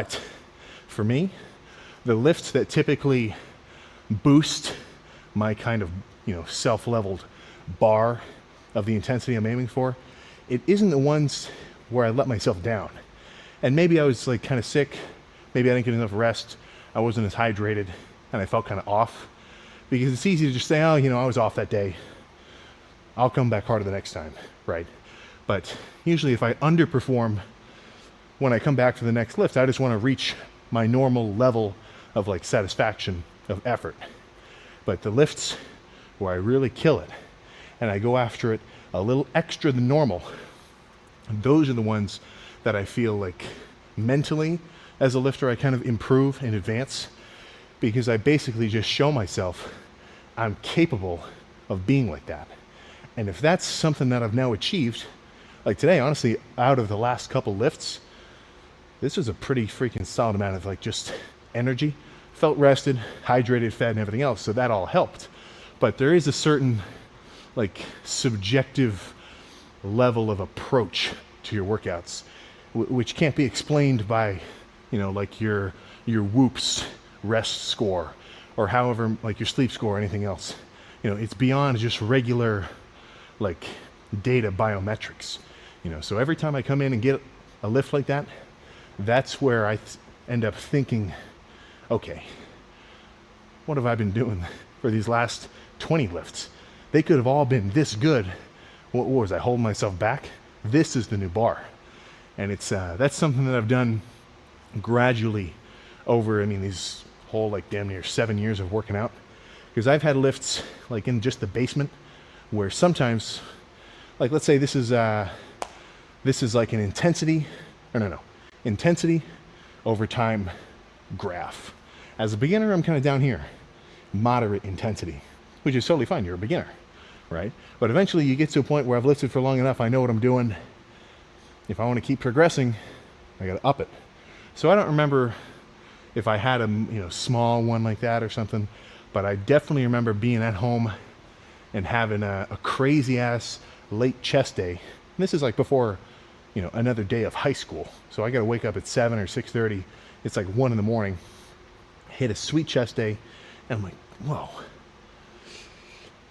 But for me, the lifts that typically boost my kind of, self-leveled bar of the intensity I'm aiming for, it isn't the ones where I let myself down. And maybe I was like kind of sick, maybe I didn't get enough rest, I wasn't as hydrated, and I felt kind of off. Because it's easy to just say, oh, I was off that day, I'll come back harder the next time, right? But usually if I underperform when I come back for the next lift, I just want to reach my normal level of like satisfaction of effort. But the lifts where I really kill it and I go after it a little extra than normal, those are the ones that I feel like mentally as a lifter I kind of improve and advance, because I basically just show myself I'm capable of being like that. And if that's something that I've now achieved, like today, honestly, out of the last couple lifts, this was a pretty freaking solid amount of like just energy. Felt rested, hydrated, fed, and everything else, so that all helped. But there is a certain like subjective level of approach to your workouts, which can't be explained by, like your whoops rest score or however, like your sleep score or anything else. It's beyond just regular like data biometrics. So every time I come in and get a lift like that, that's where I end up thinking, okay, what have I been doing for these last 20 lifts? They could have all been this good. What was I holding myself back? This is the new bar. And it's that's something that I've done gradually over, these whole like damn near 7 years of working out. Because I've had lifts like in just the basement where sometimes, like let's say this is like an intensity over time graph. As a beginner, I'm kind of down here, moderate intensity, which is totally fine. You're a beginner, right? But eventually you get to a point where I've lifted for long enough, I know what I'm doing. If I want to keep progressing, I got to up it. So I don't remember if I had a small one like that or something, but I definitely remember being at home and having a crazy ass late chest day. And this is like before, another day of high school. So I got to wake up at 7 or 6:30. It's like 1 in the morning. Hit a sweet chest day, and I'm like, whoa.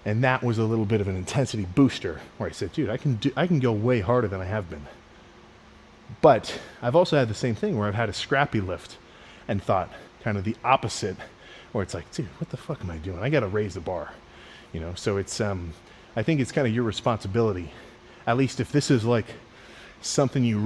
And that was a little bit of an intensity booster where I said, dude, I can go way harder than I have been. But I've also had the same thing where I've had a scrappy lift and thought kind of the opposite, where it's like, dude, what the fuck am I doing? I got to raise the bar, So it's I think it's kind of your responsibility, at least if this is like something you